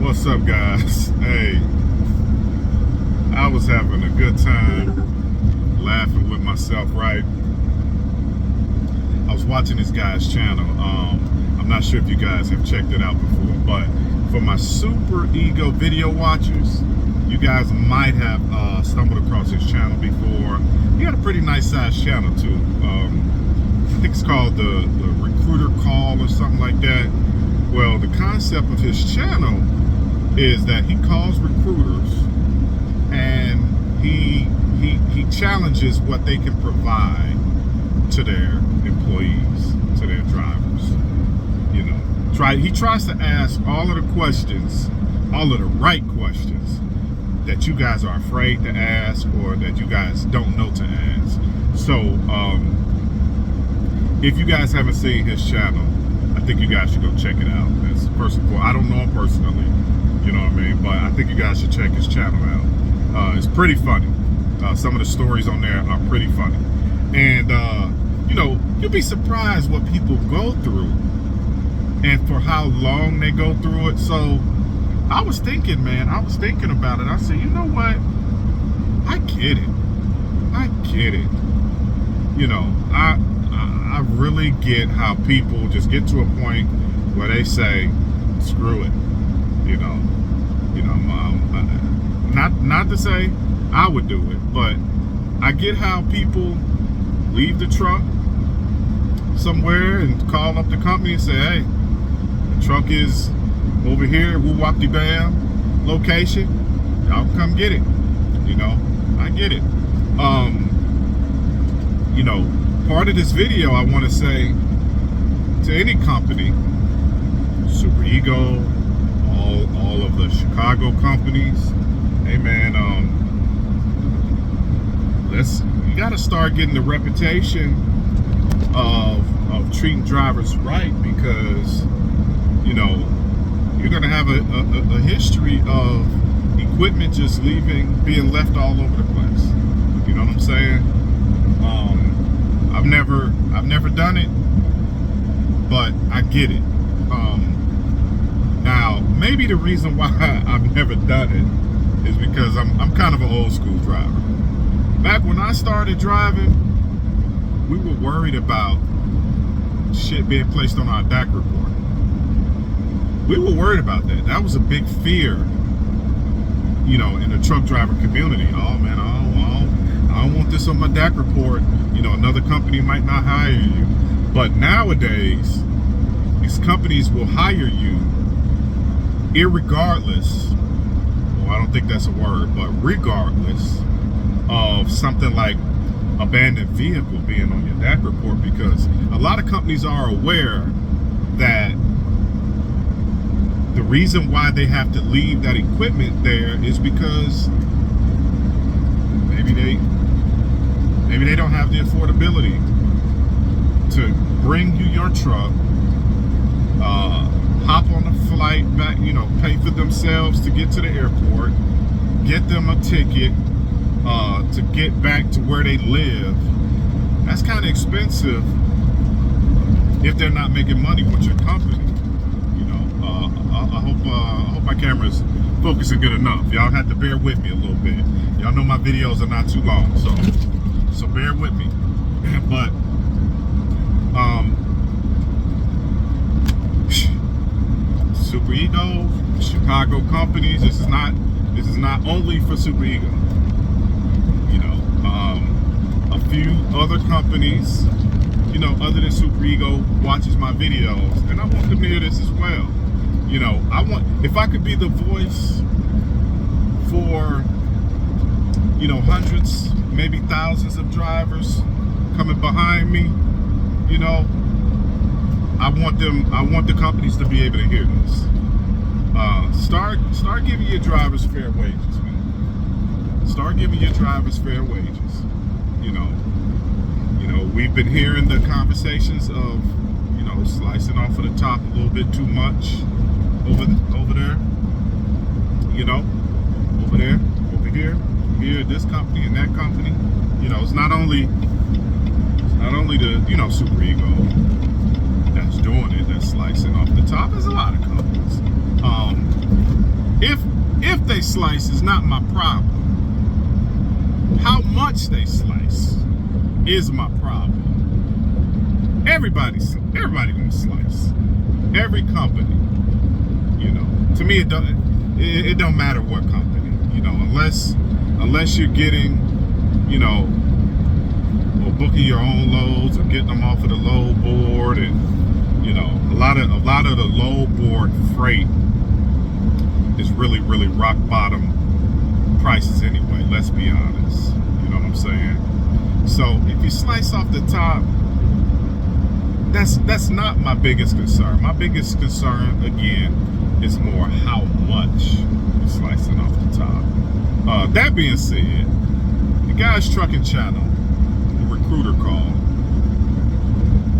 What's up, guys? Hey, I was having a good time laughing with myself, right? I was watching this guy's channel. I'm not sure if you guys have checked it out before, but for my Super Ego video watchers, you guys might have stumbled across his channel before. He got a pretty nice sized channel too. I think it's called the Recruiter Call or something like that. Well, the concept of his channel is that he calls recruiters and he challenges what they can provide to their employees, to their drivers. You know, he tries to ask all of the questions, all of the right questions that you guys are afraid to ask or that you guys don't know to ask. So if you guys haven't seen his channel, I think you guys should go check it out. First of all, I don't know him personally, you know what I mean, but I think you guys should check his channel out. It's pretty funny. Some of the stories on there are pretty funny. And, you know, you'll be surprised what people go through and for how long they go through it. So I was thinking, man, about it. I said, you know what? I get it. You know, I really get how people just get to a point where they say, screw it. You know, not to say I would do it, but I get how people leave the truck somewhere and call up the company and say, hey, the truck is over here, Woo-Wop-De-Bam location. Y'all come get it. You know, I get it. You know, part of this video, I want to say to any company, Super Ego, all of the Chicago companies, hey man, you got to start getting the reputation of treating drivers right, because you know you're gonna have a history of equipment just being left all over the place. You know what I'm saying? I've never done it, but I get it. Now, maybe the reason why I've never done it is because I'm kind of an old school driver. Back when I started driving, we were worried about shit being placed on our DAC report. We were worried about that. That was a big fear, you know, in the truck driver community. Oh man, I don't want this on my DAC report. You know, another company might not hire you. But nowadays, these companies will hire you irregardless, well, I don't think that's a word, but regardless of something like abandoned vehicle being on your DAC report, because a lot of companies are aware that the reason why they have to leave that equipment there is because maybe they don't have the affordability to bring you your truck, hop on a flight back, you know, pay for themselves to get to the airport, get them a ticket to get back to where they live. That's kind of expensive if they're not making money with your company. You know, I hope my camera's focusing good enough. Y'all have to bear with me a little bit. Y'all know my videos are not too long, so bear with me. But Super Ego, Chicago companies, this is not only for Super Ego. You know, a few other companies, you know, other than Super Ego watches my videos, and I want them to hear this as well. You know, if I could be the voice for, you know, hundreds, maybe thousands of drivers coming behind me, you know, I want the companies to be able to hear this. Start giving your drivers fair wages, man. Start giving your drivers fair wages. You know, we've been hearing the conversations of, you know, slicing off of the top a little bit too much over there. You know, over there, over here, this company and that company. You know, it's not only the, you know, Super Ego that's doing it, that's slicing off the top. There's a lot of companies. If they slice is not my problem. How much they slice is my problem. Everybody gonna slice. Every company, you know. To me, it don't matter what company, you know, unless you're getting, you know, or booking your own loads or getting them off of the load board, and you know, a lot of the load board freight is really rock bottom prices anyway. Let's be honest. You know what I'm saying? So if you slice off the top, that's not my biggest concern. My biggest concern, again, is more how much you're slicing off the top. That being said, the Guys Trucking channel, the recruiter call,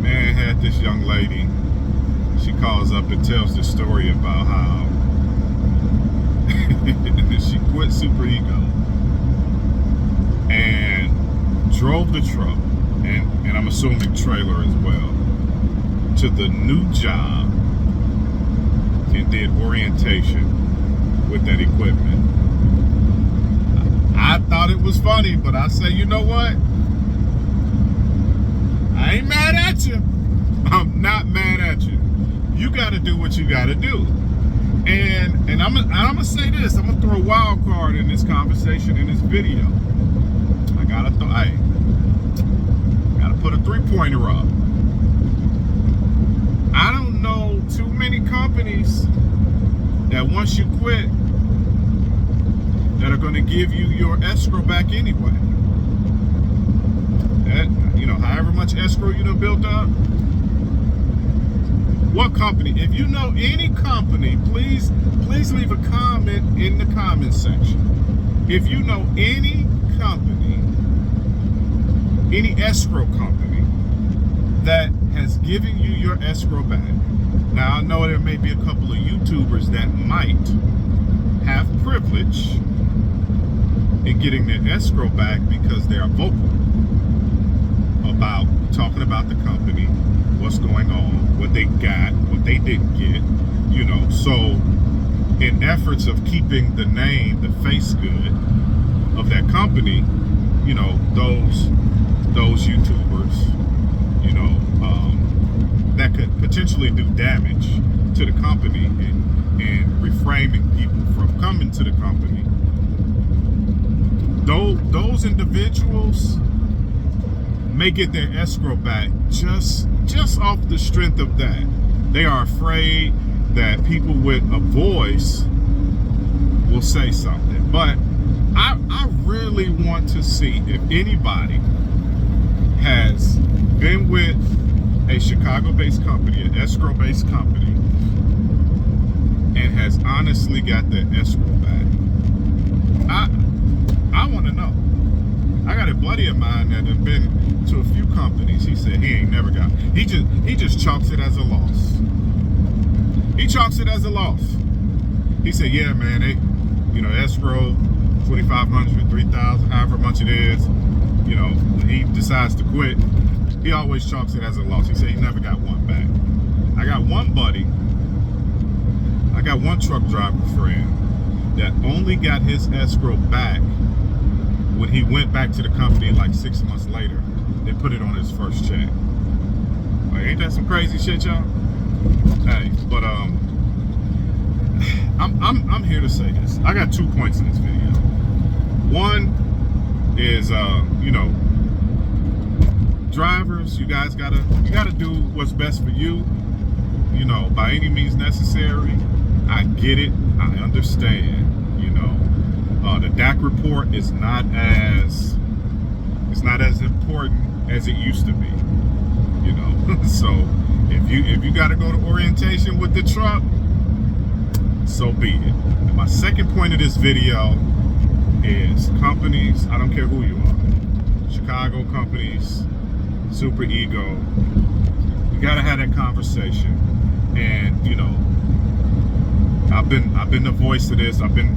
man, had this young lady. She calls up and tells the story about how she quit Super Ego and drove the truck, and I'm assuming trailer as well, to the new job and did orientation with that equipment. I thought it was funny, but I say, you know what? I ain't mad at you. I'm not mad at you. You got to do what you got to do. And I'm gonna say this. I'm gonna throw a wild card in this conversation, in this video. I gotta put a 3-pointer up. I don't know too many companies that once you quit, that are gonna give you your escrow back anyway. That, you know, however much escrow you done built up. What company? If you know any company, please leave a comment in the comment section. If you know any company, any escrow company that has given you your escrow back. Now, I know there may be a couple of YouTubers that might have privilege in getting their escrow back because they are vocal about talking about the company, what's going on, what they got, what they didn't get, you know. So in efforts of keeping the name, the face good of that company, you know, those YouTubers, you know, that could potentially do damage to the company and reframing people from coming to the company. Those individuals may get their escrow back just off the strength of that. They are afraid that people with a voice will say something. But I really want to see if anybody has been with a Chicago-based company, an escrow-based company, and has honestly got their escrow back. I want to know. I got a buddy of mine that have been to a few companies. He said he ain't never got. He just chalks it as a loss. He chalks it as a loss. He said, yeah, man, they, you know, escrow $2,500, $3,000, however much it is. You know, when he decides to quit, he always chalks it as a loss. He said he never got one back. I got one buddy. I got one truck driver friend that only got his escrow back when he went back to the company like 6 months later. They put it on his first check. Like, ain't that some crazy shit, y'all? Hey, but I'm here to say this. I got 2 points in this video. One is you know, drivers, you guys gotta do what's best for you, you know, by any means necessary. I get it, I understand, you know. The DAC report is not as important as it used to be, you know. So if you got to go to orientation with the truck, so be it. And my second point of this video is companies, I don't care who you are, Chicago companies, Super Ego, you got to have that conversation. And you know, I've been the voice of this. I've been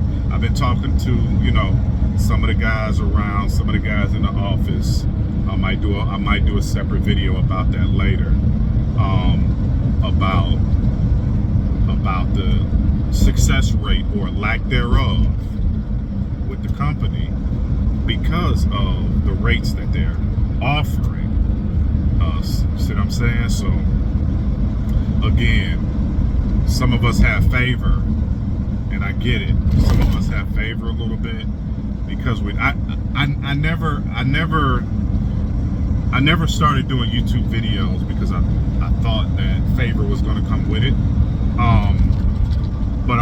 talking to, you know, some of the guys around, some of the guys in the office. I might do a separate video about that later. About the success rate or lack thereof with the company because of the rates that they're offering us. See what I'm saying? So again, some of us have favor, and I get it. Some of us have favor a little bit because I never started doing YouTube videos because I thought that favor was going to come with it. But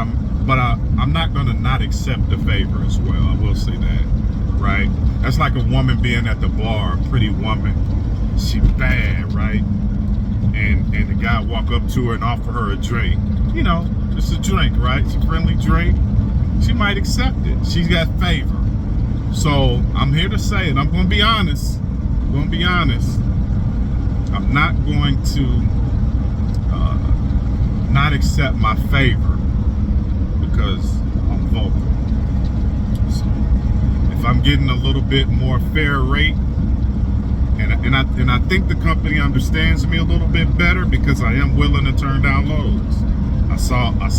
I'm not going to not accept the favor as well. I will say that, right? That's like a woman being at the bar, a pretty woman. She bad, right? And the guy walk up to her and offer her a drink. You know, it's a drink, right? It's a friendly drink. She might accept it. She's got favor. So I'm here to say it. I'm going to be honest. I'm not going to not accept my favor because I'm vocal. So if I'm getting a little bit more fair rate, and I think the company understands me a little bit better because I am willing to turn down loads. I saw a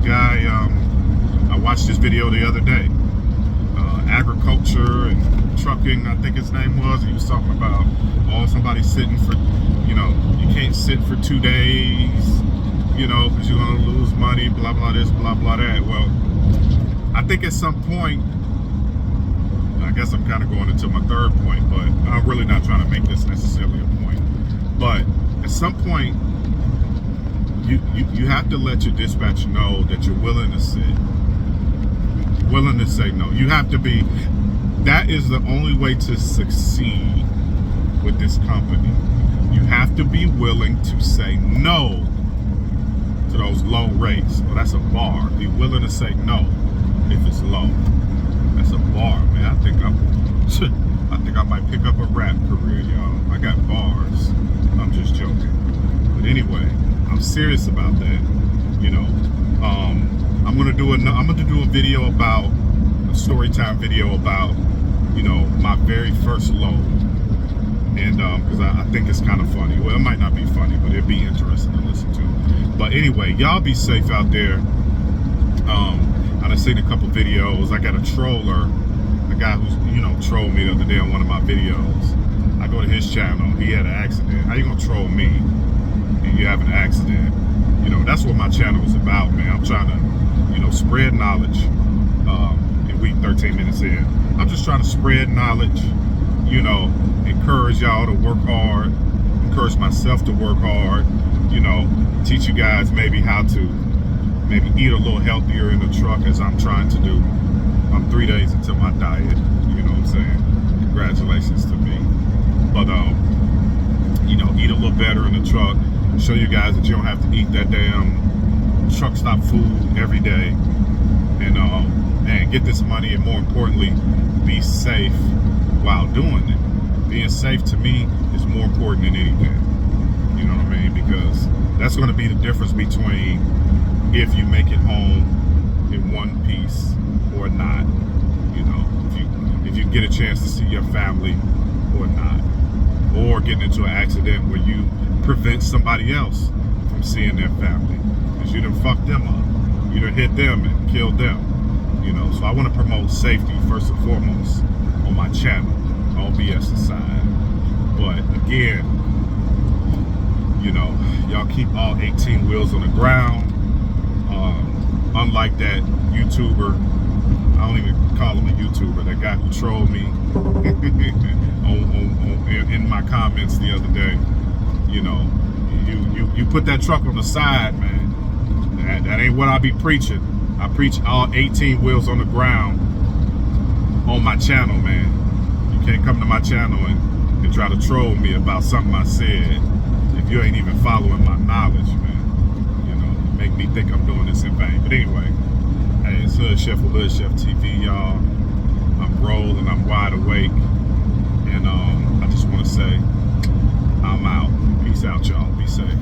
guy. I watched this video the other day. Agriculture and trucking, I think his name was. He was talking about somebody sitting for, you can't sit for 2 days, because you're gonna lose money. Blah blah this, blah blah that. Well, I think at some point, I guess I'm kind of going into my third point, but I'm really not trying to make this necessarily a point. But at some point, you have to let your dispatch know that you're willing to sit, willing to say no. You have to be. That is the only way to succeed with this company. You have to be willing to say no to those low rates. Well, that's a bar. Be willing to say no if it's low. That's a bar, man. I think I might pick up a rap career, y'all. I got bars. I'm just joking. But anyway, I'm serious about that. I'm gonna do a video about a story time video about my very first load, and because I think it's kind of funny. Well, it might not be funny, but it'd be interesting to listen to. But anyway, y'all be safe out there. I done seen a couple videos. I got a troller, a guy who's trolled me the other day on one of my videos. I go to his channel. He had an accident. How you gonna troll me and you have an accident? That's what my channel is about, man. I'm trying to spread knowledge. In week 13 minutes in, I'm just trying to spread knowledge, encourage y'all to work hard, encourage myself to work hard, teach you guys maybe how to eat a little healthier in the truck as I'm trying to do. I'm 3 days into my diet, you know what I'm saying? Congratulations to me. But eat a little better in the truck, show you guys that you don't have to eat that damn truck stop food every day, and get this money, and more importantly, be safe while doing it. Being safe to me is more important than anything. You know what I mean? Because that's going to be the difference between if you make it home in one piece or not. If you get a chance to see your family or not, or getting into an accident where you prevent somebody else from seeing their family because you done fucked them up, you done hit them and killed them. So I want to promote safety first and foremost on my channel, all BS aside. But again, y'all keep all 18 wheels on the ground. Unlike that YouTuber, I don't even call him a YouTuber, that guy who trolled me in my comments the other day. You put that truck on the side, man. That ain't what I be preaching. I preach all 18 wheels on the ground on my channel, man. You can't come to my channel and try to troll me about something I said if you ain't even following my knowledge, man. Make me think I'm doing this in vain. But anyway, hey, it's Hood Chef with Hood Chef TV, y'all. I'm rolling, I'm wide awake, and I just want to say I'm out. Peace out, y'all. Be safe.